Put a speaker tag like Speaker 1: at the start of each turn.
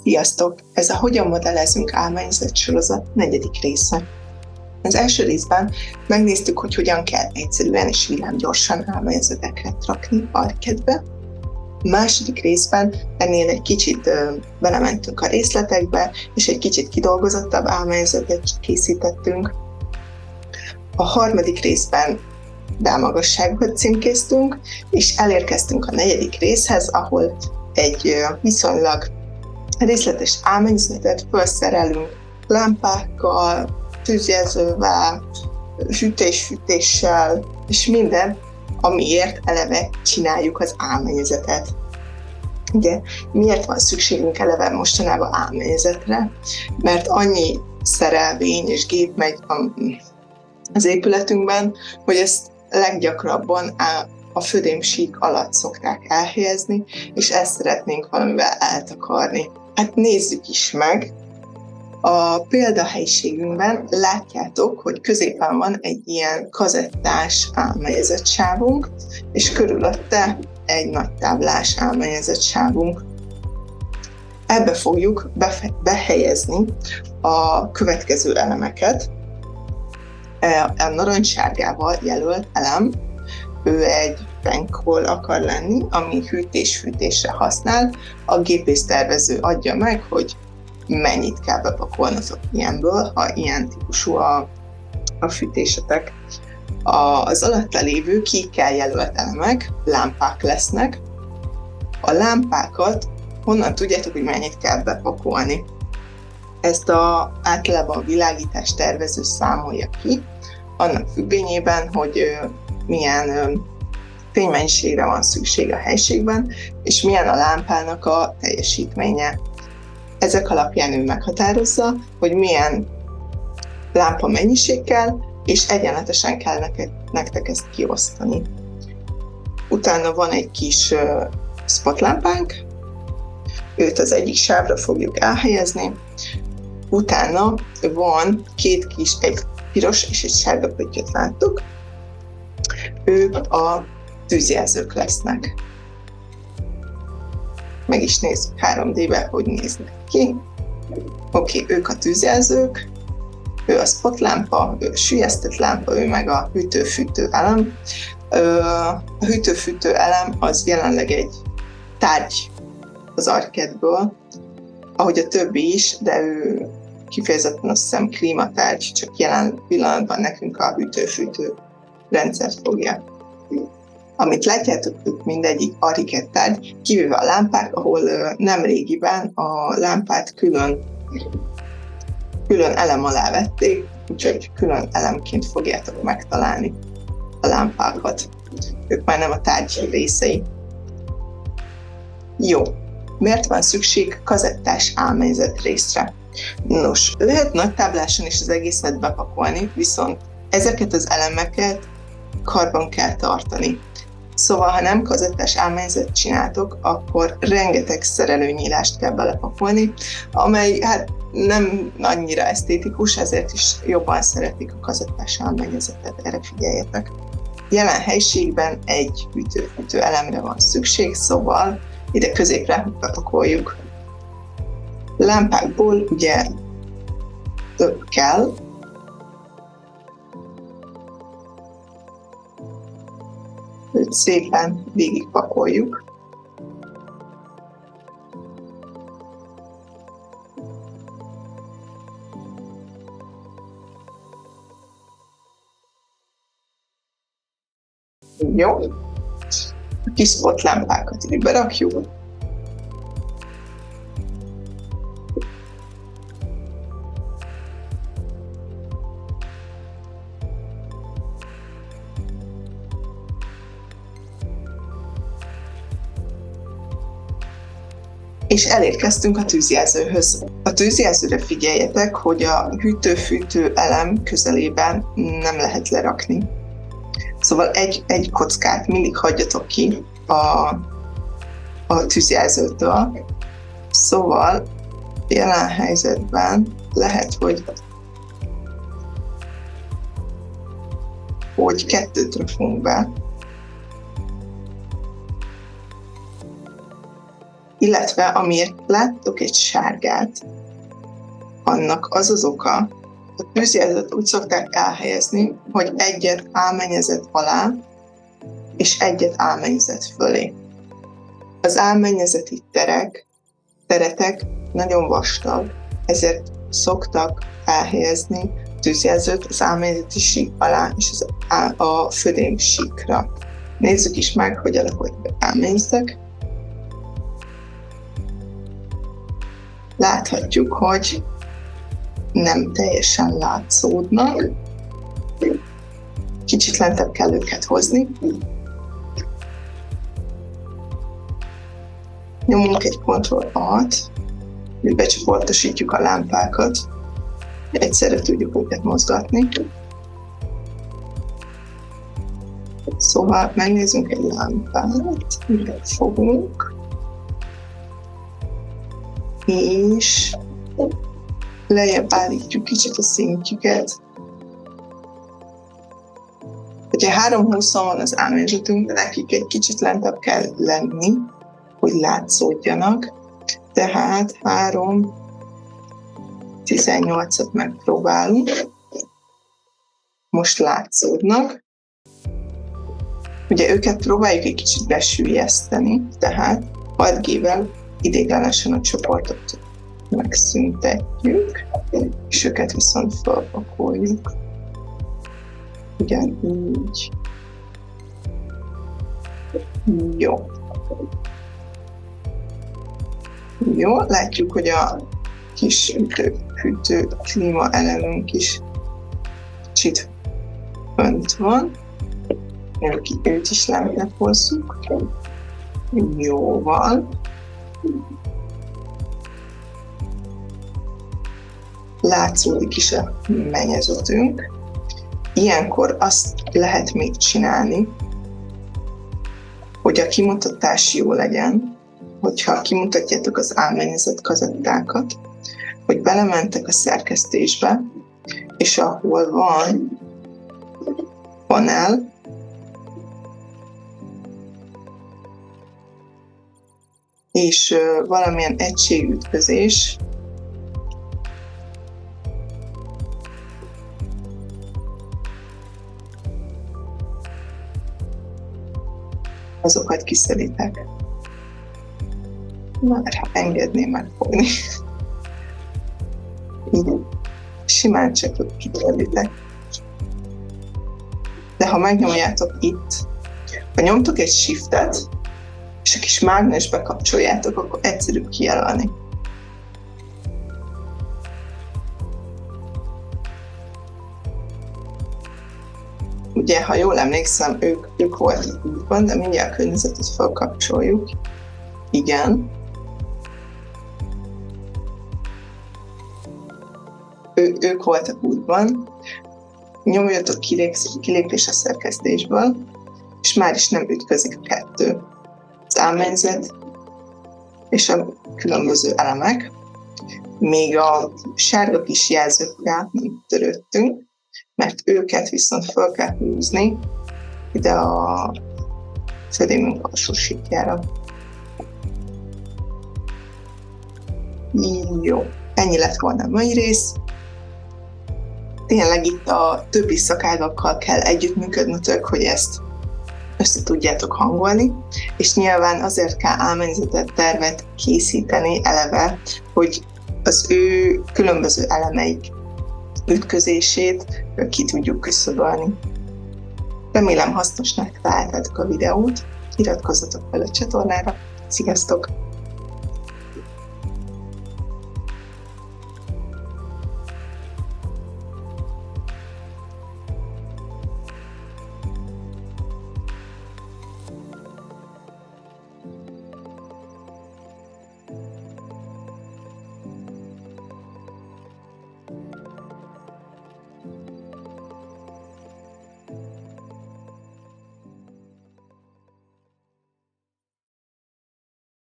Speaker 1: Sziasztok! Ez a Hogyan modellezünk álmányzat sorozat 4. része. Az első részben megnéztük, hogy hogyan kell egyszerűen és villámgyorsan álmányzateket rakni parkettbe. A második részben ennél egy kicsit belementünk a részletekbe, és egy kicsit kidolgozottabb álmányzatot készítettünk. A harmadik részben belmagasságokat címkéztünk, és elérkeztünk a 4. részhez, ahol egy viszonylag részletes álmányzatot felszerelünk lámpákkal, tűzjelzővel, fűtéssel, és minden, amiért eleve csináljuk az álmányzatot. Ugye, miért van szükségünk eleve mostanában álmányzatra? Mert annyi szerelvény és gép megy az épületünkben, hogy ezt leggyakrabban a födémsík alatt szokták elhelyezni, és ezt szeretnénk valamivel eltakarni. Hát nézzük is meg. A példahelyiségünkben látjátok, hogy középen van egy ilyen kazettás álmányezettsávunk, és körülötte egy nagy táblás álmányezettsávunk. Ebbe fogjuk behelyezni a következő elemeket. A narancssárgával jelölt elem, ő egy bankroll akar lenni, ami hűtés-fűtésre használ. A gépésztervező adja meg, hogy mennyit kell bepakolnotok ilyenből, ha ilyen típusú a fűtésetek. Az alatta lévő kékkel jelölt elemek lámpák lesznek. A lámpákat honnan tudjátok, hogy mennyit kell bepakolni? Ezt általában a világítás tervező számolja ki, annak függvényében, hogy milyen fénymennyiségre van szükség a helységben, és milyen a lámpának a teljesítménye. Ezek alapján ő meghatározza, hogy milyen lámpa mennyiség kell, és egyenletesen kell nektek ezt kiosztani. Utána van egy kis spotlámpánk, őt az egyik sávra fogjuk elhelyezni. Utána van egy piros és egy sárga pöttyöt láttuk. Ők a tűzjelzők lesznek. Meg is nézzük 3D-be, hogy néznek ki. Oké, ők a tűzjelzők, ő a spotlámpa, ő a süllyesztett lámpa, ő meg a hűtő-fűtő elem. A hűtő-fűtő elem az jelenleg egy tárgy az arkettből, ahogy a többi is, de ő kifejezetten azt hiszem klímatárgy, csak jelen pillanatban nekünk a hűtő-fűtő rendszert fogja. Amit látjátok, ők mindegyik arikettárgy, kivéve a lámpák, ahol nem régiben a lámpát külön elem alá vették, úgyhogy külön elemként fogjátok megtalálni a lámpákat. Ők már nem a tárgy részei. Jó. Miért van szükség kazettás álmányzat részre? Nos, lehet nagy tábláson is az egészet bepakolni, viszont ezeket az elemeket karban kell tartani. Szóval, ha nem kazettás álmányzat csináltok, akkor rengeteg szerelőnyílást kell belepakolni, amely nem annyira esztétikus, ezért is jobban szeretik a kazettás álmányzatot, erre figyeljetek. Jelen helyiségben egy hűtő elemre van szükség, szóval ide középre bepakoljuk. Lámpákból ugye több kell, őt szépen végigpakoljuk. Jó. A kis spotlámpákat ide berakjuk. És elérkeztünk a tűzjelzőhöz. A tűzjelzőre figyeljetek, hogy a hűtő-fűtő elem közelében nem lehet lerakni. Szóval egy kockát mindig hagyjatok ki a tűzjelzőtől. Szóval jelen helyzetben lehet, hogy 2-t rakunk be. Illetve amiért láttok egy sárgát, annak az az oka, a tűzjelzőt úgy szokták elhelyezni, hogy egyet álmennyezet alá, és egyet álmennyezet fölé. Az álmennyezeti teretek nagyon vastag, ezért szoktak elhelyezni tűzjelzőt az álmennyezeti sík alá és a födém síkra. Nézzük is meg, hogy alakultak az álmennyezetek. Láthatjuk, hogy nem teljesen látszódnak. Kicsit lentebb kell őket hozni. Nyomunk egy Ctrl-Alt, hogy becsoportosítjuk a lámpákat. Egyszerre tudjuk őket mozgatni. Szóval megnézzünk egy lámpát, miket fogunk, és lejjebb állítjuk kicsit a szintjüket. Ugye 320 van az álmennyezetünk, de nekik egy kicsit lentebb kell lenni, hogy látszódjanak. Tehát 318-at megpróbálunk. Most látszódnak. Ugye őket próbáljuk egy kicsit besüllyeszteni, tehát 6G-vel ideiglenesen a csoportot megszüntetjük, és őket viszont felpakoljuk. Ugyanígy. Jó. Jó, látjuk, hogy a kis hűtő klíma elemünk is kicsit fönt van. Őt is lentebb hozzuk. Jóval. Látszódik is a mennyezetünk. Ilyenkor azt lehet még csinálni, hogy a kimutatás jó legyen, hogyha kimutatjátok az álmennyezet kazettákat, hogy belementek a szerkesztésbe, és ahol van panel, és valamilyen egységütközés, azokat kiszeditek. Már engedném megfogni. Így simán csak kitörlitek. De ha megnyomjátok itt, ha nyomtok egy shiftet, és a kis mágnesbe kapcsoljátok, akkor egyszerűbb kijelölni. Ugye, ha jól emlékszem, ők voltak útban, de mindjárt a környezetet felkapcsoljuk. Igen. Ők voltak útban. Nyomjatok kilépés a szerkesztésből, és már is nem ütközik a kettő. Az álmennyezet és a különböző elemek. Még a sárga kis jelzőkkel nem törődtünk, mert őket viszont fel kell húzni ide a födémünk alsó síkjára. Jó, ennyi lett volna a mai rész. Tényleg itt a többi szakágakkal kell együttműködnötök, hogy ezt össze tudjátok hangolni, és nyilván azért kell álmennyezetet, tervet készíteni eleve, hogy az ő különböző elemeik ütközését ki tudjuk küszöbölni. Remélem hasznosnak találtátok a videót, iratkozzatok fel a csatornára, sziasztok!